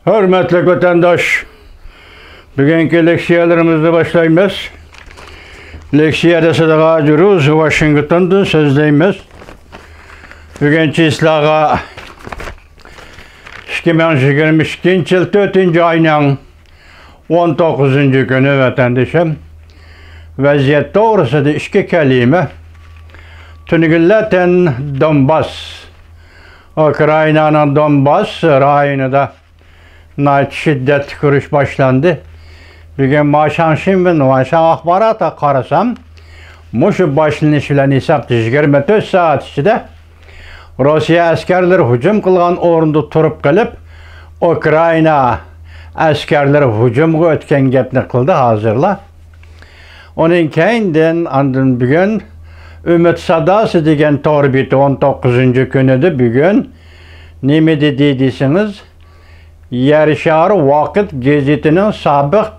Hürmetli vatandaş, bugünkü leksiyalarımızı başlayımız. Leksiyada sıdağa жүрüz, Washington'dan sözdeyimiz. Bugünkü islağa 2022 yıl 4. ayının 19. günü vatandaşım. Vaziyet doğrusu da iki kelime. Tünügülleten Donbas, Ukrayna'nın Donbas rayonunda şiddet kuruş başlandı. Bugün maşan ahbarata karasam, muşu başlanış bilen hesap 24 saat içinde Rusya askerleri hücum kılgan orunda turup kalıp Ukrayna askerleri hücumga ötken gepni kıldı hazırla. Onun keyinden andın bugün Ümit Sadası degen torbiti 19. günüdü bugün nime dediyseniz Yarışar Vakit gazetinin sabık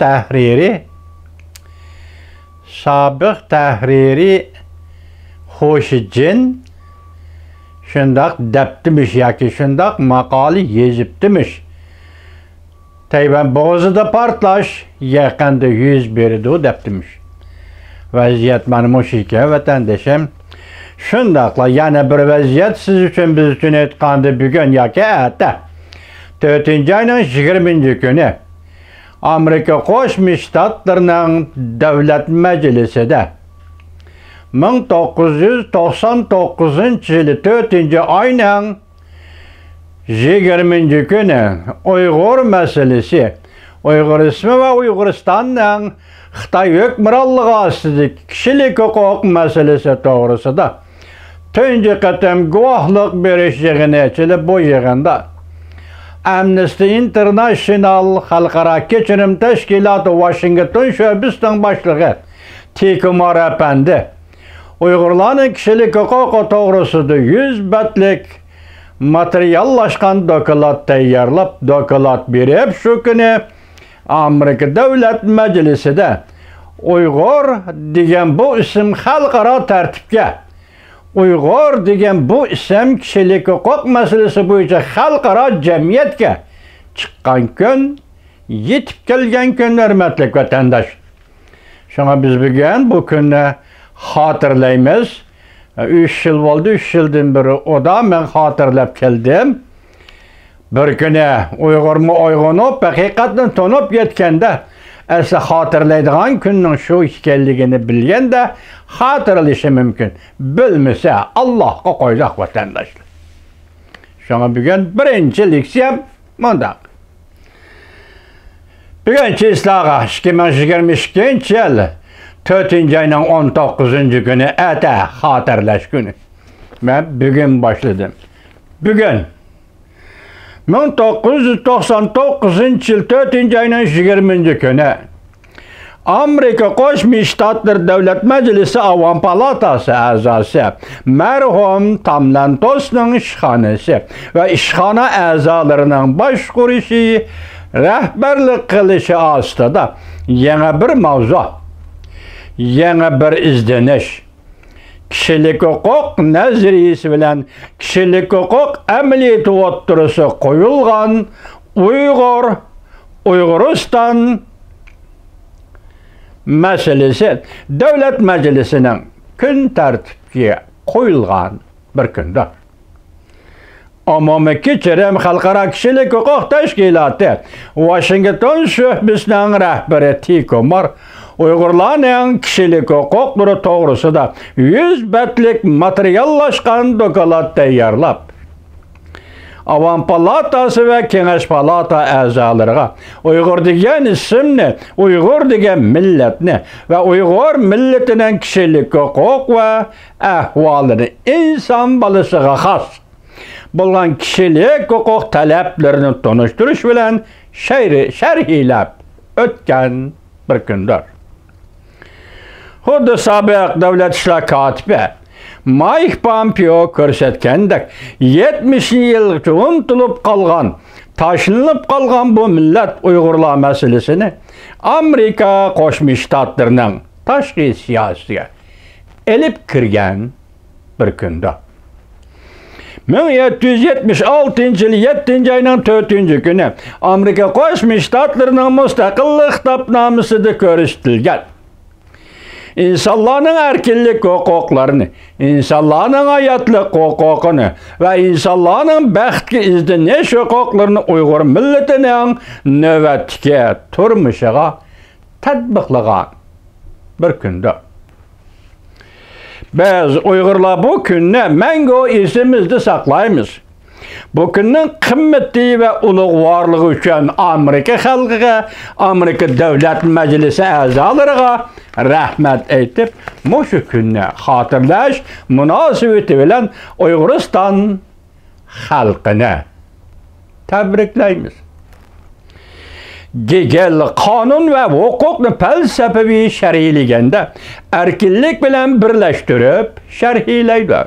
tahriri Hoşicin şundak deptimiş yaki şundak makali yeziptimiş. Tayvan boğazıda partlaş yakında 100 beridi o deptimiş. Vaziyet benim o şike vatandaşım. Şundakla yani bir vaziyet siz için biz için etkandı bugün yaki ete. 4. ayının 20. günü Amerika Koşmuş Ştatlarının Devlet Meclisi'de 1999 yılı 4. ayının 20. günü Uygur meselesi, Uyguristan ve Uyguristan'ın Xitay hükümranlığı astı kişilik hukuk meselesi doğrusu da tünce katım guvahlık berişliğine bu yığında Amnesty International Halkara Keçirim Teşkilatı Washington Şöbüs'ten başlığı Tikumar Efendi Uygurların kişilik hukuku doğrusuda 100 betlik materyallaşkan dokulat tayarlap dokulat berip şu günü Amerika Devlet Meclisi'de Uygur degen bu isim halkara tertipke Uygur degen bu isim kişilik hukuk meselesi boyunca halkara cemiyetke çıkan gün, yetip gelgen gün hürmetli vatandaş. Şuna biz bugün bu günü hatırlayımız. 3 yıl oldu, 3 yıldan beri o da ben hatırlayıp geldim. Bir günü Uygur'mu oygunup, hakikaten tonup yetkende esa hatırlaydıgan günün şu işkelliğini bilgen de hatırlayışı mümkün. Bilmese Allah'a koyacak vatandaşlar. Şuna bugün birinci leksiyem bundak. Bugünkü islağa 2022 yıl 4. ayının 19. günü ete hatırlaş günü. Ben bugün başladım. Bugün 1999 yıl 4. ayının 20. günü Amerika Koşmuş Ştatları Devlet Meclisi Avam Palatası azası merhum Tamlantos'un işhanesi ve işhana azalarının başkuruşu rehberlik kılışı astıda yeni bir mavzu, yeni bir izdeniş. Kişilik hukuk nezriyesi bilen kişilik hukuk emniyeti oturusu koyulgan Uyguristan meselesi Devlet Meclisi'nin gün tertipkiye koyulgan bir günde. Umumi Keçirim Halkara Kişilik Hukuk Teşkilatı Washington Şöbüs'nün rehberi Tikumar Uygurların kişilik hukukları doğrusu da 100 betlik materyallaşkan dokulat tayarlap Avam Palatası ve Kengeş Palata azalarına Uygur degen isimni, Uygur degen milletini ve Uygur milletinin kişilik hukuk ve ahvalını insan balısıga has bulgan kişilik hukuk taleplerini tanıştırış bilen şerhilep ötken bir gündür. Huddu sabık devlet işler katibi Mike Pompeo körsetkendek 70 yıllık unutulup kalgan, taşınıp kalgan bu millet Uygurlar meselesini Amerika Koşmuş Ştatlarının taşkı siyasetiye elip kirgen bir günde. 1776 yılı 7. ayının 4. günü Amerika Qo'shma Shtatlarının mustaqillik kitobnomasida ko'rsatilgan. İnsanların erkinlik hukuklarını, insanların hayatlık hukukunu ve insanların baxtga izdinish hukuklarını Uyghur milletinin növbetki turmuşaga tatbiqlagan bir günde. Biz Uygurlar bu günni mangu esimizde saklaymiz. Bu günün kıymeti ve ulug'vorligi uchun Amerika xalqiga, Amerika Davlat Majlisi a'zolariga rahmat aytib, mushu kunni xotirlash munosabati bilan Uyg'uriston xalqini tabriklaymiz. Gegel qonun ve hukukni falsafaviy sharhilaganda erkinlik bilan birlashtirib sharhlaydi.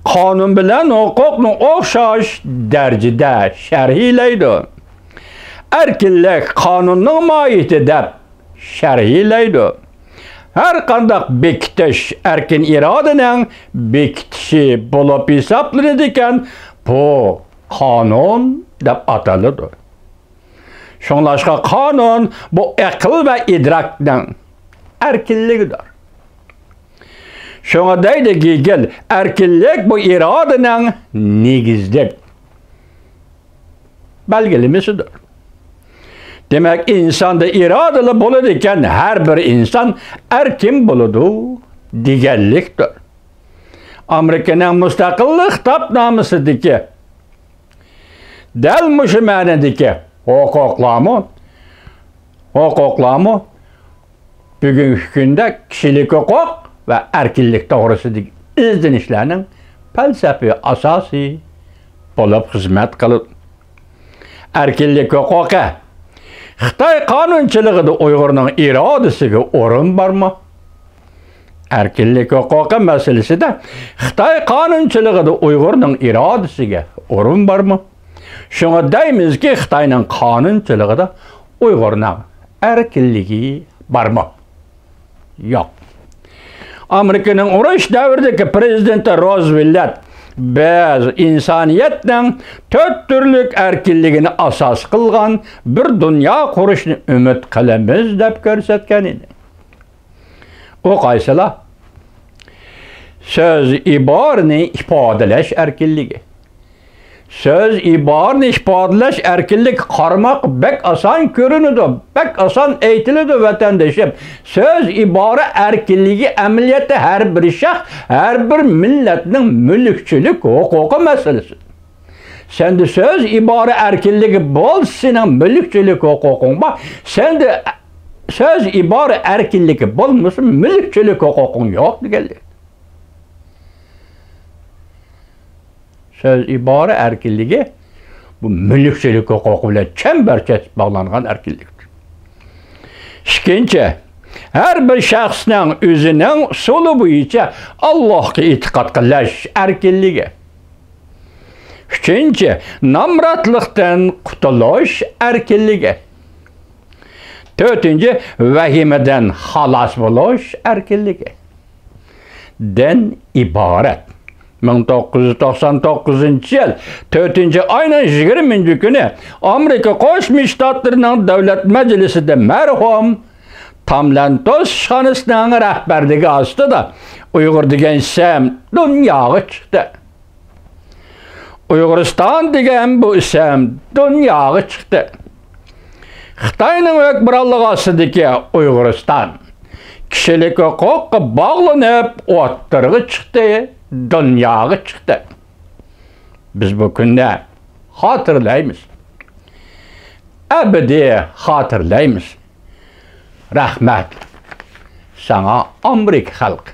Qonun bilan hukukni o'xshash darajada sharhlaydi. Erkinlik qonunning mohiyati deb sharhlaydi. Har qanday bekitish erkin irodaning bekitishi bo'lib hisoblanadi ekan, bu qonun deb ataladi. Şunlaşqa qonun bu aql ve idrakning erkinligidir. Şuna deydi Gegel, erkinlik bu iradening negizlik belgelemesidir. Demek insanda iradeli bo'ladi ekan, her bir insan erkin bo'ladi deganlikdir. Amerikaning mustaqillik kitobnomasidagi dal mushu ma'nodagi hukuklarımı bugünkü günde kişilik hukuk ve erkinlik doğrusidagi izlenişlerinin felsefi asası bo'lib xizmat qiladi. Erkinlik hukuki Xitoy qonunchiligida Uyg'urning irodasiga o'rin bormi? Erkinlik hukuki masalasida Xitoy qonunchiligida Uyg'urning irodasiga o'rin bormi? Şuna deymizki Xitoyning qonunchiligida Uyg'urning erkinligi bormi? Yo'q. Amerikaning urush davridagi prezidenti Roosevelt biz insoniyatning 4 turlik erkinligini asos qilgan bir dunyo qurishni umid qilamiz deb ko'rsatgan edi. O qaysilar? So'z iborani ifodalash erkinligi. Söz ibarını ifadalash erkinlik qarmaq bek asan görünüdü, bek asan eğitilidi vatandaşım. Söz ibara erkinliği əməliyyatı her bir şəxs, her bir milletinin mülkçülük hukuku meselesi. Sen de söz ibara erkinliği bol senin mülkçülük hukukun var. Sen de söz ibara erkinliği bol musun mülkçülük hukukun yok diye. Söz ibare erkinliği bu mülkçülük hukukuyla çemberçe bağlanan erkinliktir. İkinci, her bir şəxsinin özünün solu boyunca Allah'a itiqad qilish erkinliği. Üçüncü, namratlıqdan qutulish erkinliği. Dördüncü, vahimeden xalas bo'lish erkinliği. Den ibaret. 1999 yıl 4. ayının 20. günü Amerika Qo'shma Shtatlarının Davlat Majlisida merhum Tamlantos Şanısının rahbarligi ostida Uyg'ur degan ism dunyoga chiqdi. Uyg'uriston degan bu ism dunyoga chiqdi. Xitoyning hukmronligi ostidagi Uyg'uriston kishilik huquqqa bog'lanib o'ttirg'i chiqdi. Dunyoga chiqdi. Biz bu kunda xotirlaymiz. Abadiy xotirlaymiz. Rahmat sana Amerika xalqi.